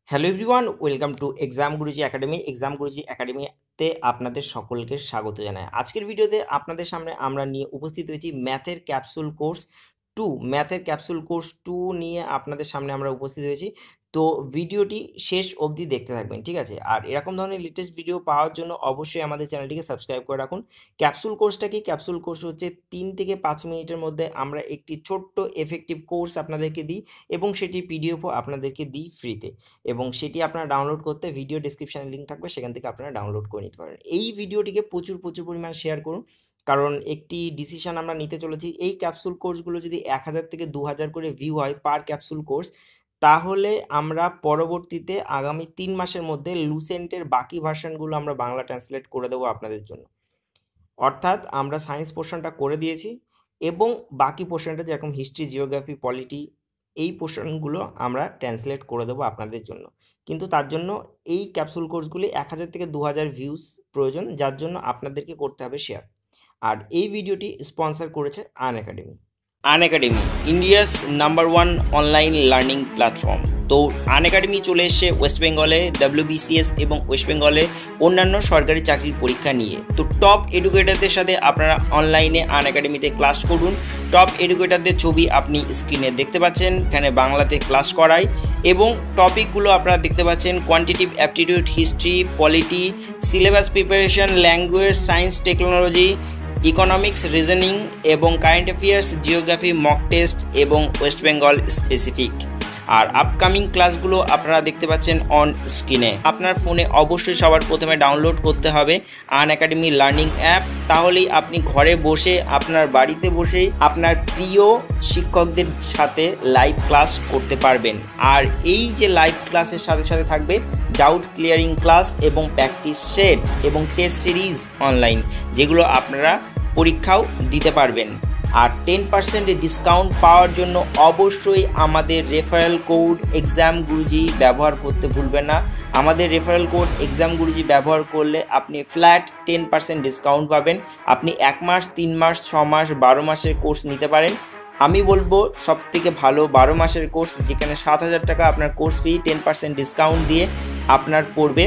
Hello everyone, welcome to exam Guruji academy. Exam Guruji একাডেমিতে আপনাদের সকলকে স্বাগত জানাই। আজকের ভিডিওতে আপনাদের সামনে আমরা নিয়ে উপস্থিত হয়েছি ম্যাথের ক্যাপসুল কোর্স 2। ম্যাথের ক্যাপসুল কোর্স 2 নিয়ে আপনাদের সামনে আমরা উপস্থিত হয়েছি। তো ভিডিওটি শেষ অবধি দেখতে থাকবেন, ঠিক আছে? আর এরকম ধরনের লেটেস্ট ভিডিও পাওয়ার জন্য অবশ্যই আমাদের চ্যানেলটিকে সাবস্ক্রাইব করে রাখুন। ক্যাপসুল কোর্সটা কি? ক্যাপসুল কোর্স হচ্ছে 3 থেকে 5 মিনিটের মধ্যে আমরা একটি ছোট্ট এফেক্টিভ কোর্স আপনাদেরকে দিই এবং সেটি পিডিএফও আপনাদেরকে দিই ফ্রিতে। এবং সেটি আপনারা ডাউনলোড করতে ভিডিও ডেসক্রিপশানে লিঙ্ক থাকবে, সেখান থেকে আপনারা ডাউনলোড করে নিতে পারেন। এই ভিডিওটিকে প্রচুর পরিমাণে শেয়ার করুন, কারণ একটি ডিসিশন আমরা নিতে চলেছি। এই ক্যাপসুল কোর্সগুলো যদি 1000 থেকে 2000 করে ভিউ হয় পার ক্যাপসুল কোর্স, তাহলে আমরা পরবর্তীতে আগামী 3 মাসের মধ্যে লুসেন্টের বাকি ভার্সনগুলো আমরা বাংলা ট্রান্সলেট করে দেবো আপনাদের জন্য। অর্থাৎ আমরা সায়েন্স পোর্শনটা করে দিয়েছি এবং বাকি পোর্শনটা যেরকম হিস্ট্রি, জিওগ্রাফি, পলিটি, এই পোর্শনগুলো আমরা ট্রান্সলেট করে দেবো আপনাদের জন্য। কিন্তু তার জন্য এই ক্যাপসুল কোর্সগুলি 1000 থেকে 2000 ভিউস প্রয়োজন, যার জন্য আপনাদেরকে করতে হবে শেয়ার। আর এই ভিডিওটি স্পন্সর করেছে Unacademy. Unacademy India's number 1 online learning platform. তো আনএকাডেমি চলে এসছে ওয়েস্ট বেঙ্গলে WBCS এবং ওয়েস্ট বেঙ্গলে অন্যান্য সরকারি চাকরির পরীক্ষা নিয়ে। তো টপ এডুকেটারদের সাথে আপনারা অনলাইনে আনএকাডেমিতে ক্লাস করুন। টপ এডুকেটারদের ছবি আপনি স্ক্রিনে দেখতে পাচ্ছেন, এখানে বাংলাতে ক্লাস করায় এবং টপিকগুলো আপনারা দেখতে পাচ্ছেন: quantitative aptitude, history, polity, syllabus preparation, language, science, technology, economics, reasoning এবং current affairs, geography, mock test এবং ওয়েস্ট বেঙ্গল স্পেসিফিক। আর আপকামিং ক্লাসগুলো আপনারা দেখতে পাচ্ছেন অন স্ক্রিনে। আপনার ফোনে অবশ্যই সবার প্রথমে ডাউনলোড করতে হবে আনএকাডেমি লার্নিং অ্যাপ, তাহলেই আপনি ঘরে বসে, আপনার বাড়িতে বসেই আপনার প্রিয় শিক্ষকদের সাথে লাইভ ক্লাস করতে পারবেন। আর এই যে লাইভ ক্লাসের সাথে সাথে থাকবে ডাউট ক্লিয়ারিং ক্লাস এবং প্র্যাকটিস সেট এবং টেস্ট সিরিজ অনলাইন, যেগুলো আপনারা পরীক্ষাও দিতে পারবেন। আর 10% ডিসকাউন্ট পাওয়ার জন্য অবশ্যই আমাদের রেফারেল কোড এক্সাম গুরুজি ব্যবহার করতে ভুলবেন না। আমাদের রেফারেল কোড এক্সাম গুরুজি ব্যবহার করলে আপনি ফ্ল্যাট 10% ডিসকাউন্ট পাবেন। আপনি 1 মাস, 3 মাস, 6 মাস, 12 মাসের কোর্স নিতে পারেন। আমি বলবো সব থেকে ভালো 12 মাসের কোর্স, যেখানে 7000 টাকা আপনার কোর্স ফি 10% ডিসকাউন্ট দিয়ে আপনার পড়বে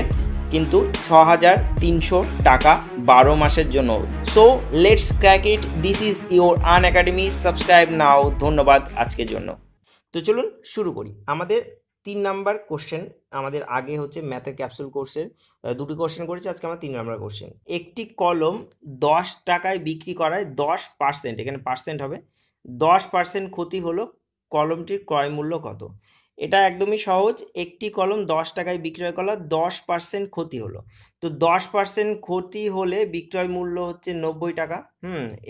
কিন্তু 6300 টাকা 12 মাসের জন্য। So let's crack it, this is your Unacademy, subscribe now. ধন্যবাদ আজকের জন্য। তো চলুন শুরু করি। আমাদের 3 নাম্বার কোশ্চেন, আমাদের আগে হচ্ছে ম্যাথের ক্যাপসুল কোর্সের 2টি কোশ্চেন করেছি, আজকে আমার 3 নাম্বার কোশ্চেন। একটি কলম 10 টাকায় বিক্রি করায় 10%, এখানে পার্সেন্ট হবে, 10% ক্ষতি হলো, কলমটির ক্রয় মূল্য কত? এটা একদমই সহজ। একটি কলম 10 টাকায় বিক্রয় করলে 10% ক্ষতি হলো। তো 10% ক্ষতি হলে বিক্রয় মূল্য হচ্ছে 90 টাকা,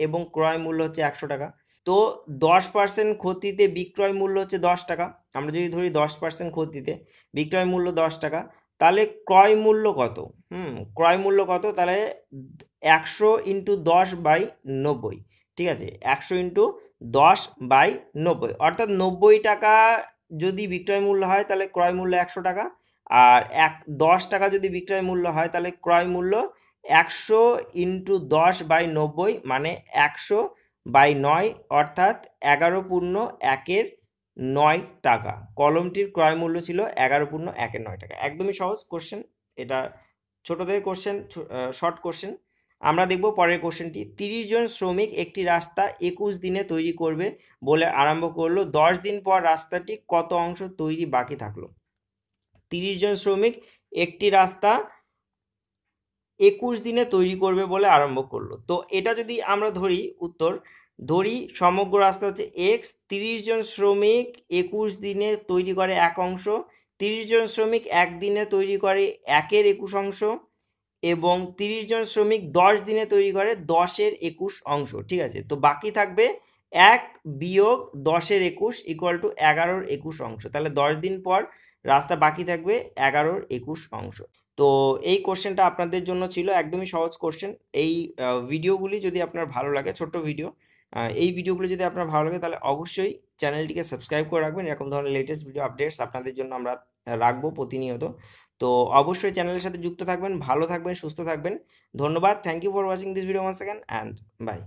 এবং ক্রয় মূল্য হচ্ছে 100 টাকা। তো 10% ক্ষতিতে বিক্রয় মূল্য হচ্ছে 10 টাকা। আমরা যদি ধরি 10% ক্ষতিতে বিক্রয় মূল্য 10 টাকা, তাহলে ক্রয় মূল্য কত? ক্রয় মূল্য কত? তাহলে 100 ইন্টু 10/90, ঠিক আছে? 100 ইন্টু 10/90, অর্থাৎ 90 টাকা যদি বিক্রয় মূল্য হয় তাহলে ক্রয় মূল্য 100 টাকা। আর 10 টাকা যদি বিক্রয় মূল্য হয় তাহলে ক্রয় মূল্য 100 ইন্টু 10/90, মানে 100/9, অর্থাৎ 11.1 টাকা। কলমটির ক্রয় মূল্য ছিল 11.1 টাকা। একদমই সহজ কোশ্চেন, এটা ছোটদের কোশ্চেন, শর্ট কোশ্চেন। আমরা দেখব পরের কোশ্চেনটি। 30 জন শ্রমিক একটি রাস্তা 21 দিনে তৈরি করবে বলে আরম্ভ করলো, 10 দিন পর রাস্তাটি কত অংশ তৈরি বাকি থাকলো? 30 জন শ্রমিক একটি রাস্তা 21 দিনে তৈরি করবে বলে আরম্ভ করলো। তো এটা যদি আমরা ধরি সমগ্র রাস্তা হচ্ছে এক্স, 30 জন শ্রমিক 21 দিনে তৈরি করে 1 অংশ, 30 জন শ্রমিক 1 দিনে তৈরি করে 1-এর 21 অংশ, এবং 30 জন শ্রমিক 10 দিনে তৈরি করে 10-এর 21 অংশ, ঠিক আছে? তো বাকি থাকবে 1 বিয়োগ 10-এর 21 ইকুয়াল টু 11-এর 21 অংশ। তাহলে 10 দিন পর রাস্তা বাকি থাকবে 11-এর 21 অংশ। তো এই কোশ্চেনটা আপনাদের জন্য ছিল, একদমই সহজ কোশ্চেন। এই ভিডিওগুলি যদি আপনার ভালো লাগে, ছোট্ট ভিডিও, এই ভিডিওগুলো যদি আপনার ভালো লাগে তাহলে অবশ্যই চ্যানেলটিকে সাবস্ক্রাইব করে রাখবেন। এরকম ধরনের লেটেস্ট ভিডিও আপডেটস আপনাদের জন্য আমরা রাখবো প্রতিনিয়ত। তো অবশ্যই চ্যানেলের সাথে যুক্ত থাকবেন। ভালো থাকবেন, সুস্থ থাকবেন। ধন্যবাদ। Thank you for watching this video once second, and by.